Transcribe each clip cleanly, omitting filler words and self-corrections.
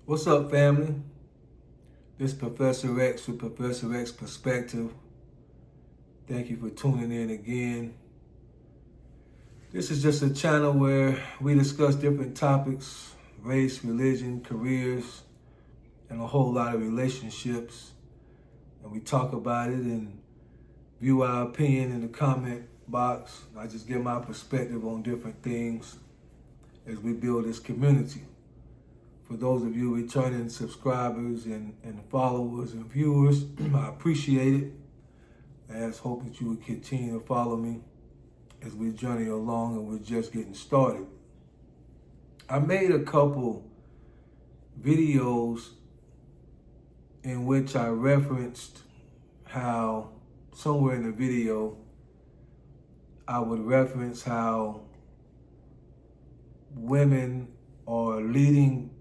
What's up, family? This is Professor X with Professor X Perspective. Thank you for tuning in again. This is just a channel where we discuss different topics, race, religion, careers, and a whole lot of relationships. And we talk about it and view our opinion in the comment box. I just give my perspective on different things as we build this community. For those of you returning subscribers and followers and viewers, I appreciate it. I just hope that you will continue to follow me as we journey along and we're just getting started. I made a couple videos in which I referenced how somewhere in the video I would reference how women are leading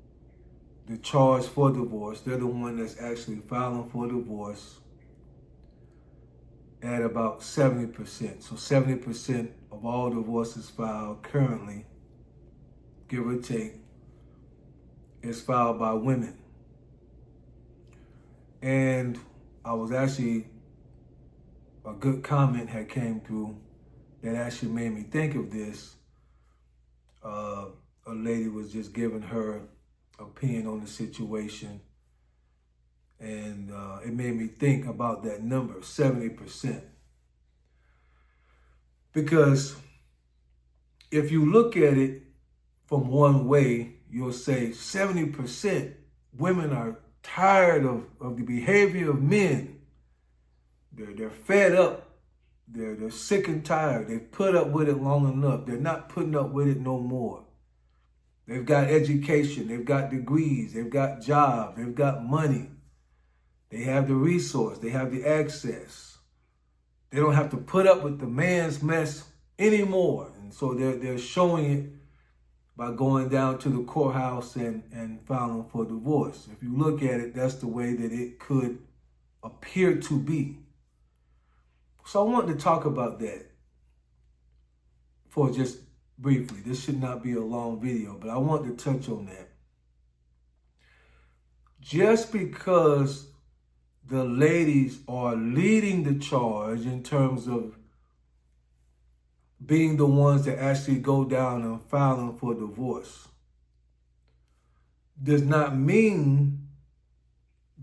the charge for divorce. They're the one that's actually filing for divorce at about 70%. So 70% of all divorces filed currently, give or take, is filed by women. And I was actually, a good comment had came through that actually made me think of this. A lady was just giving her opinion on the situation, and it made me think about that number, 70%. Because if you look at it from one way, you'll say 70% women are tired of the behavior of men. They're fed up. They're sick and tired. They've put up with it long enough. They're not putting up with it no more. They've got education, they've got degrees, they've got jobs, they've got money. They have the resource, they have the access. They don't have to put up with the man's mess anymore. And so they're showing it by going down to the courthouse and filing for divorce. If you look at it, that's the way that it could appear to be. So I wanted to talk about that for just briefly. This should not be a long video, but I want to touch on that. Just because the ladies are leading the charge in terms of being the ones that actually go down and filing for divorce does not mean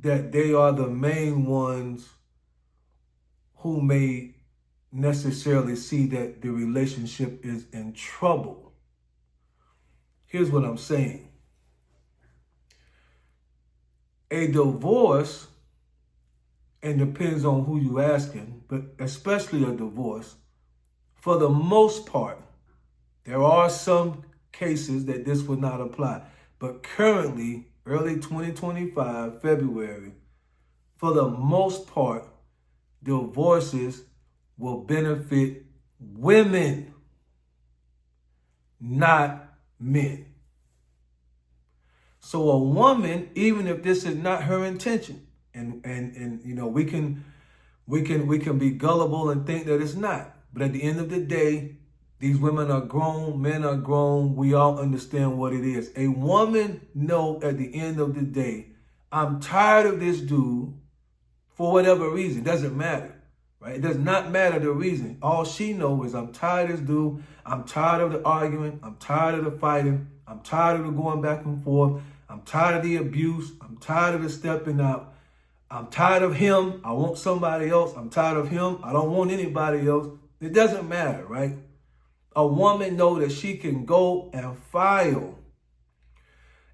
that they are the main ones who may necessarily see that the relationship is in trouble. Here's what I'm saying. A divorce, and depends on who you're asking, but especially a divorce, for the most part, there are some cases that this would not apply. But currently, early 2025, February, for the most part, divorces will benefit women, not men. So a woman, even if this is not her intention, and you know, we can be gullible and think that it's not. But at the end of the day, these women are grown, men are grown, we all understand what it is. A woman know at the end of the day, I'm tired of this dude for whatever reason, it doesn't matter. Right? It does not matter the reason. All she knows is I'm tired of this dude. I'm tired of the argument. I'm tired of the fighting. I'm tired of the going back and forth. I'm tired of the abuse. I'm tired of the stepping out. I'm tired of him. I want somebody else. I'm tired of him. I don't want anybody else. It doesn't matter, right? A woman knows that she can go and file.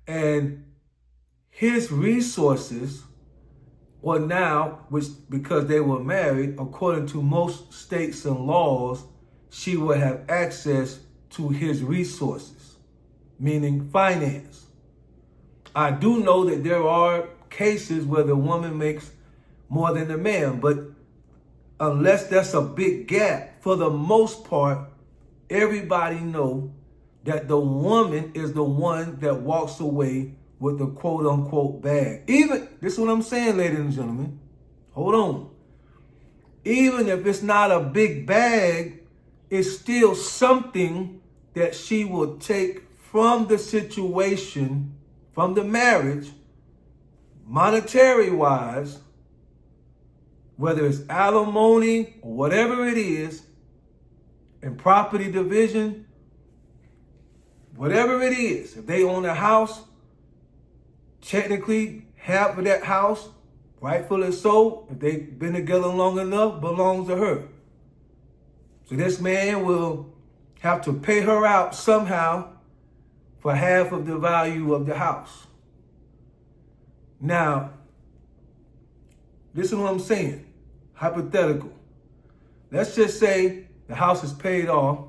And his resources, well, now, which because they were married, according to most states and laws, she would have access to his resources, meaning finance. I do know that there are cases where the woman makes more than the man, but unless that's a big gap, for the most part, everybody know that the woman is the one that walks away with the quote unquote bag. Even, this is what I'm saying, ladies and gentlemen. Hold on. Even if it's not a big bag, it's still something that she will take from the situation, from the marriage, monetary wise, whether it's alimony or whatever it is, in property division, whatever it is, if they own a house, technically half of that house, rightfully so, if they've been together long enough, belongs to her. So this man will have to pay her out somehow for half of the value of the house. Now, listen to what I'm saying. Hypothetical. Let's just say the house is paid off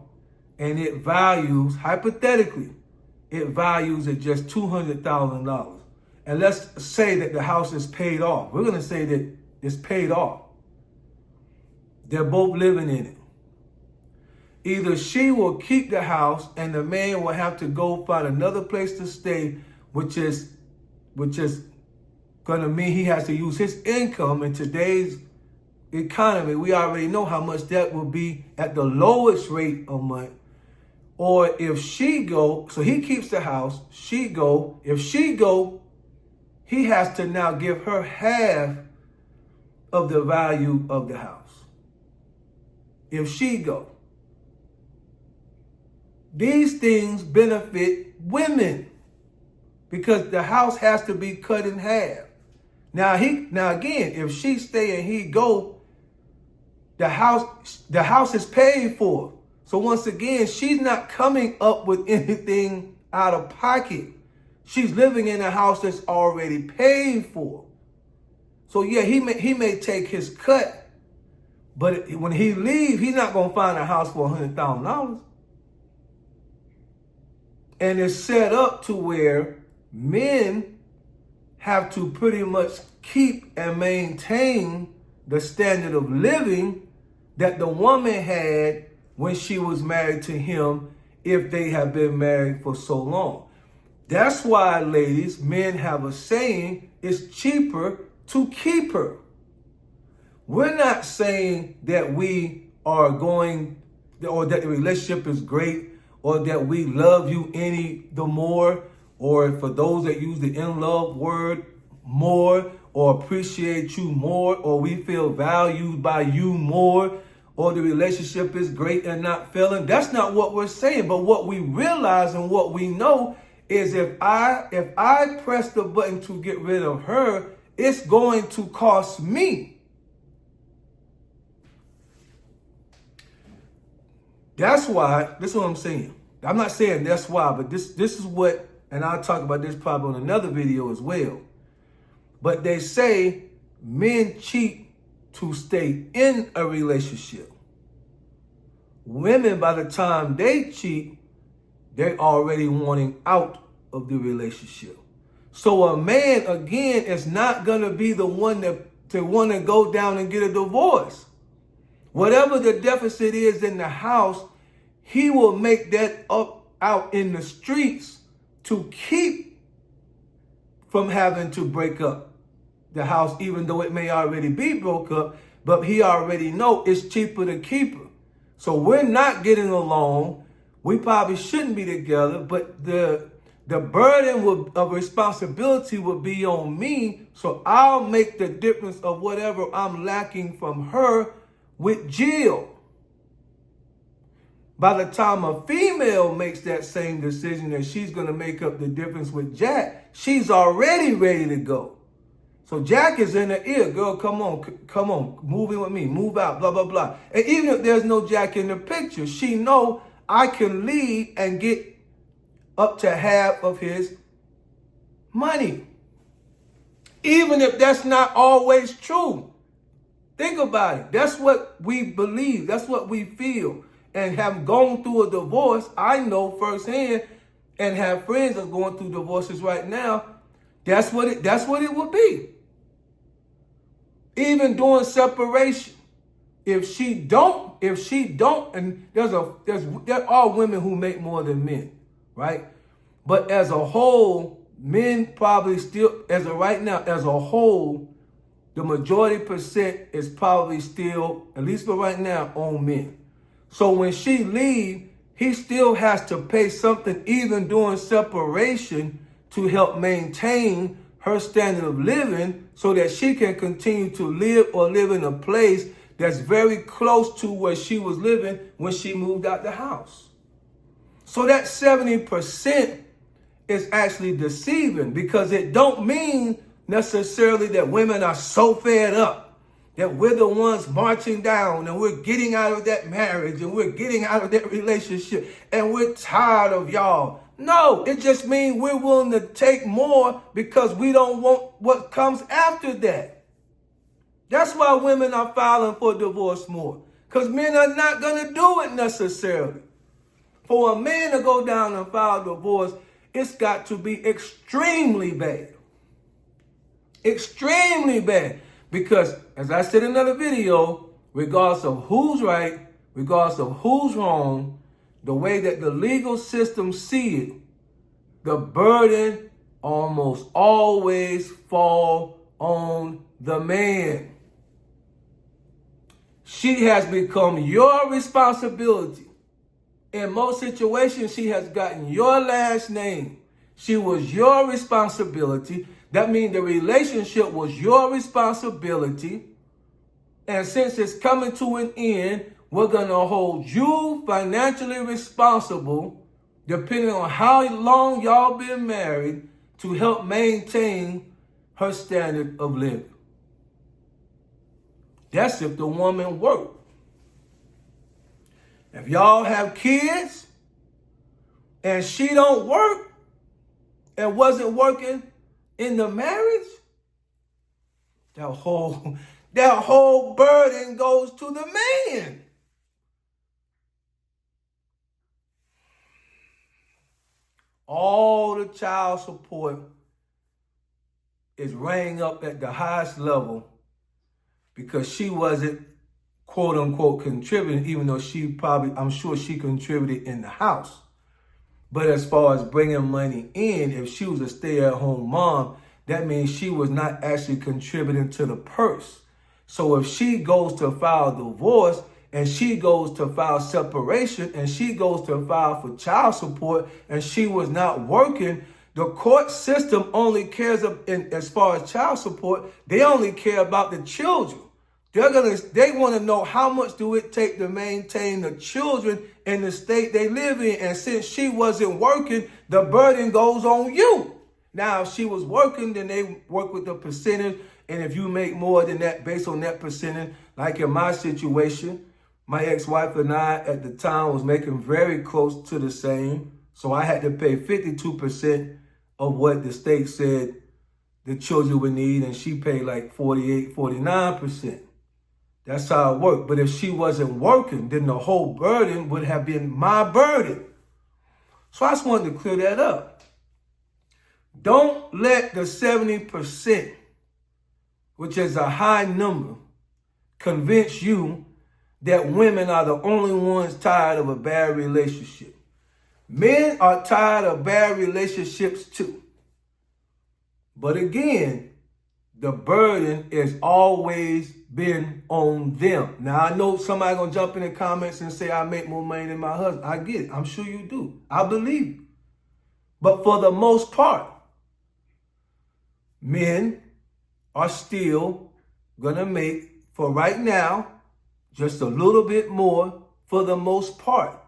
and it values, hypothetically, it values at just $200,000. And let's say that the house is paid off. We're going to say that it's paid off. They're both living in it. Either she will keep the house and the man will have to go find another place to stay, which is going to mean he has to use his income. In today's economy, we already know how much that will be at the lowest rate a month. Or if she go, so he keeps the house, she go. If she go, he has to now give her half of the value of the house. If she go. These things benefit women because the house has to be cut in half. Now again, if she stay and he go, the house is paid for. So once again, she's not coming up with anything out of pocket. She's living in a house that's already paid for. So yeah, he may take his cut, but when he leaves, he's not gonna find a house for $100,000. And it's set up to where men have to pretty much keep and maintain the standard of living that the woman had when she was married to him, if they have been married for so long. That's why, ladies, men have a saying, it's cheaper to keep her. We're not saying that we are going, or that the relationship is great, or that we love you any the more, or for those that use the in love word, more, or appreciate you more, or we feel valued by you more, or the relationship is great and not failing. That's not what we're saying. But what we realize and what we know is if I press the button to get rid of her, it's going to cost me. That's why, this is what I'm saying. I'm not saying that's why, but this is what, and I'll talk about this probably on another video as well. But they say men cheat to stay in a relationship. Women, by the time they cheat, they're already wanting out of the relationship. So a man, again, is not going to be the one to want to go down and get a divorce. Whatever the deficit is in the house, he will make that up out in the streets to keep from having to break up the house, even though it may already be broke up, but he already know it's cheaper to keep her. So we're not getting along. We probably shouldn't be together, but the burden of responsibility would be on me, so I'll make the difference of whatever I'm lacking from her with Jill. By the time a female makes that same decision that she's going to make up the difference with Jack, she's already ready to go. So Jack is in her ear, girl, come on, move in with me, move out, blah, blah, blah. And even if there's no Jack in the picture, she know I can lead and get up to half of his money. Even if that's not always true. Think about it. That's what we believe. That's what we feel. And have gone through a divorce, I know firsthand, and have friends that are going through divorces right now. That's what it would be. Even during separation, if she don't, and there are women who make more than men, right? But as a whole, men probably still, as of right now, as a whole, the majority percent is probably still, at least for right now, on men. So when she leaves, he still has to pay something even during separation to help maintain her standard of living so that she can continue to live in a place that's very close to where she was living when she moved out the house. So that 70% is actually deceiving, because it don't mean necessarily that women are so fed up that we're the ones marching down and we're getting out of that marriage and we're getting out of that relationship and we're tired of y'all. No, it just means we're willing to take more because we don't want what comes after that. That's why women are filing for divorce more, because men are not going to do it necessarily. For a man to go down and file divorce, it's got to be extremely bad. Extremely bad. Because, as I said in another video, regardless of who's right, regardless of who's wrong, the way that the legal system see it, the burden almost always fall on the man. She has become your responsibility. In most situations, she has gotten your last name. She was your responsibility. That means the relationship was your responsibility. And since it's coming to an end, we're going to hold you financially responsible, depending on how long y'all been married, to help maintain her standard of living. That's if the woman worked. If y'all have kids and she don't work and wasn't working in the marriage, that whole burden goes to the man. All the child support is rang up at the highest level because she wasn't, quote unquote, contributing, even though I'm sure she contributed in the house. But as far as bringing money in, if she was a stay-at-home mom, that means she was not actually contributing to the purse. So if she goes to file divorce and she goes to file separation and she goes to file for child support and she was not working, the court system only cares, as far as child support, they only care about the children. They want to know how much do it take to maintain the children in the state they live in. And since she wasn't working, the burden goes on you. Now, if she was working, then they work with the percentage. And if you make more than that, based on that percentage, like in my situation, my ex-wife and I at the time was making very close to the same. So I had to pay 52% of what the state said the children would need. And she paid like 48, 49%. That's how it worked. But if she wasn't working, then the whole burden would have been my burden. So I just wanted to clear that up. Don't let the 70%, which is a high number, convince you that women are the only ones tired of a bad relationship. Men are tired of bad relationships too. But again, the burden is always been on them. Now, I know somebody gonna jump in the comments and say I make more money than my husband. I get it. I'm sure you do. I believe you. But for the most part, men are still gonna make, for right now, just a little bit more for the most part.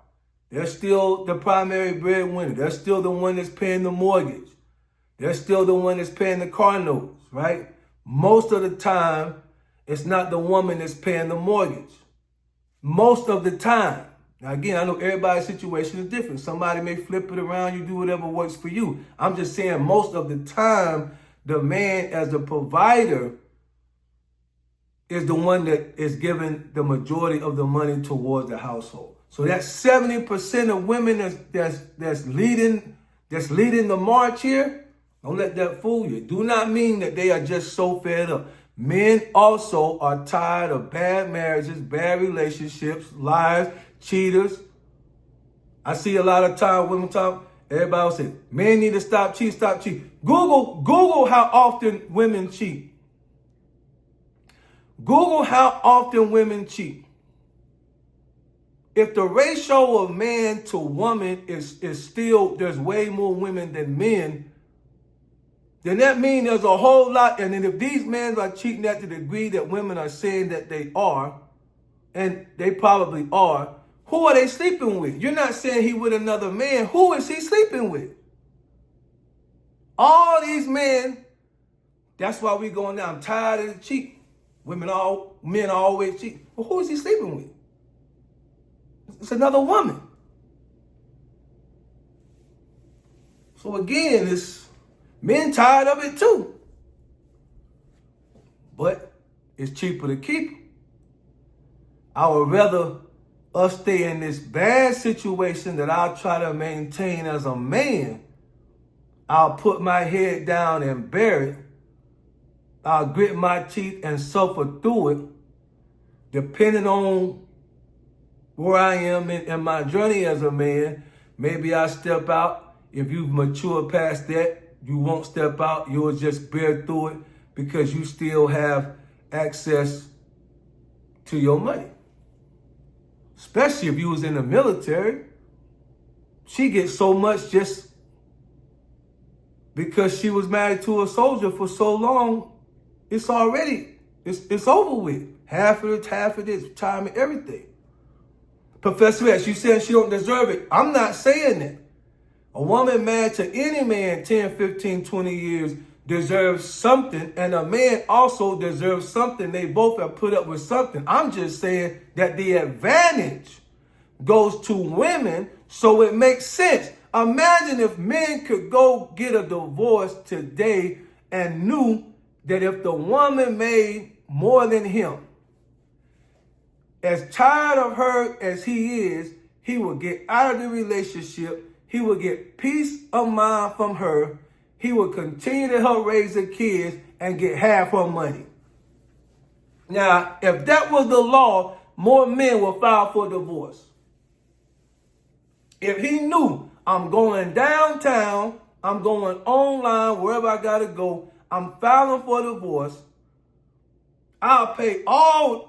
They're still the primary breadwinner. They're still the one that's paying the mortgage. They're still the one that's paying the car notes, right? Most of the time, it's not the woman that's paying the mortgage. Most of the time. Now, again, I know everybody's situation is different. Somebody may flip it around. You do whatever works for you. I'm just saying most of the time, the man as the provider is the one that is giving the majority of the money towards the household. So that's 70% of women that's leading the march here. Don't let that fool you. Do not mean that they are just so fed up. Men also are tired of bad marriages, bad relationships, lies, cheaters. I see a lot of time women talk, everybody will say, men need to stop cheating. Google how often women cheat. Google how often women cheat. If the ratio of man to woman is still, there's way more women than men, then that means there's a whole lot. And then if these men are cheating at the degree that women are saying that they are, and they probably are, who are they sleeping with? You're not saying he with another man. Who is he sleeping with? All these men, that's why we going down. I'm tired of the cheat. Men always cheat. Well, who is he sleeping with? It's another woman. So again, it's men tired of it too. But it's cheaper to keep. I would rather us stay in this bad situation that I'll try to maintain as a man. I'll put my head down and bear it. I'll grit my teeth and suffer through it, depending on where I am in my journey as a man. Maybe I step out. If you've matured past that, you won't step out. You'll just bear through it because you still have access to your money. Especially if you was in the military. She gets so much just because she was married to a soldier for so long. It's over with. Half of this, retirement, everything. Professor X, you said she don't deserve it. I'm not saying that. A woman married to any man 10, 15, 20 years deserves something, and a man also deserves something. They both have put up with something. I'm just saying that the advantage goes to women, so it makes sense. Imagine if men could go get a divorce today and knew that if the woman made more than him, as tired of her as he is, he would get out of the relationship. He would get peace of mind from her. He would continue to help raise the kids and get half her money. Now, if that was the law, more men would file for divorce. If he knew, I'm going downtown, I'm going online, wherever I got to go, I'm filing for divorce, I'll pay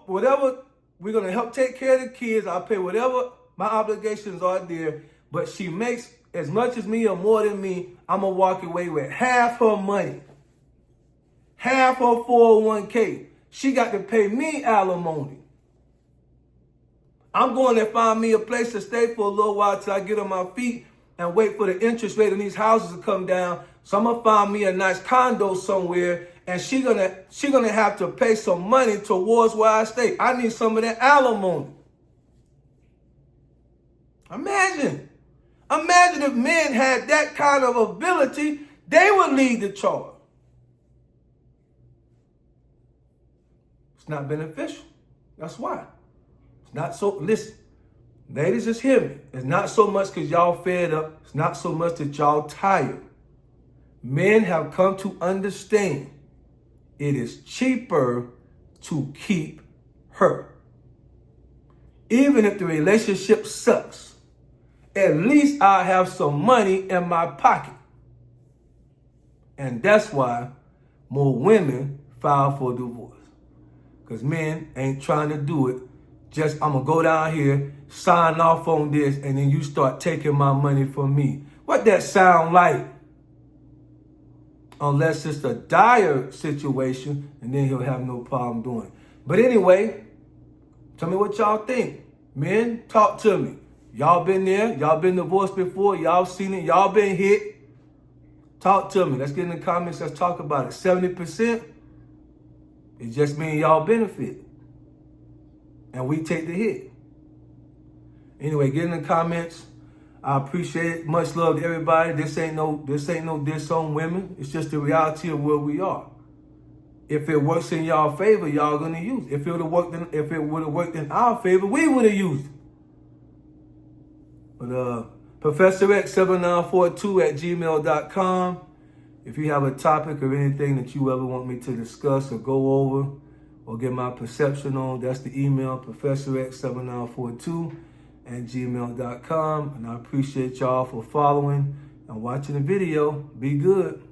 whatever, we're going to help take care of the kids, I'll pay whatever my obligations are there, but she makes as much as me or more than me, I'm going to walk away with half her money, half her 401k. She got to pay me alimony. I'm going to find me a place to stay for a little while till I get on my feet and wait for the interest rate on these houses to come down. So I'm going to find me a nice condo somewhere, and she gonna have to pay some money towards where I stay. I need some of that alimony. Imagine if men had that kind of ability, they would lead the charge. It's not beneficial. That's why. It's not so, listen, ladies, just hear me. It's not so much because y'all fed up. It's not so much that y'all tired. Men have come to understand it is cheaper to keep her. Even if the relationship sucks, at least I have some money in my pocket. And that's why more women file for divorce. Because men ain't trying to do it. Just, I'm going to go down here, sign off on this, and then you start taking my money from me. What that sound like? Unless it's a dire situation, and then he'll have no problem doing it. But anyway, tell me what y'all think. Men, talk to me. Y'all been there. Y'all been divorced before. Y'all seen it. Y'all been hit. Talk to me. Let's get in the comments. Let's talk about it. 70%, it just means y'all benefit. And we take the hit. Anyway, get in the comments. I appreciate it. Much love to everybody. This ain't no diss on women. It's just the reality of where we are. If it works in y'all favor, y'all gonna use it. If it would have worked in our favor, we would have used it. But Professor X7942@gmail.com. If you have a topic or anything that you ever want me to discuss or go over or get my perception on, that's the email, Professor X7942@gmail.com. And I appreciate y'all for following and watching the video. Be good.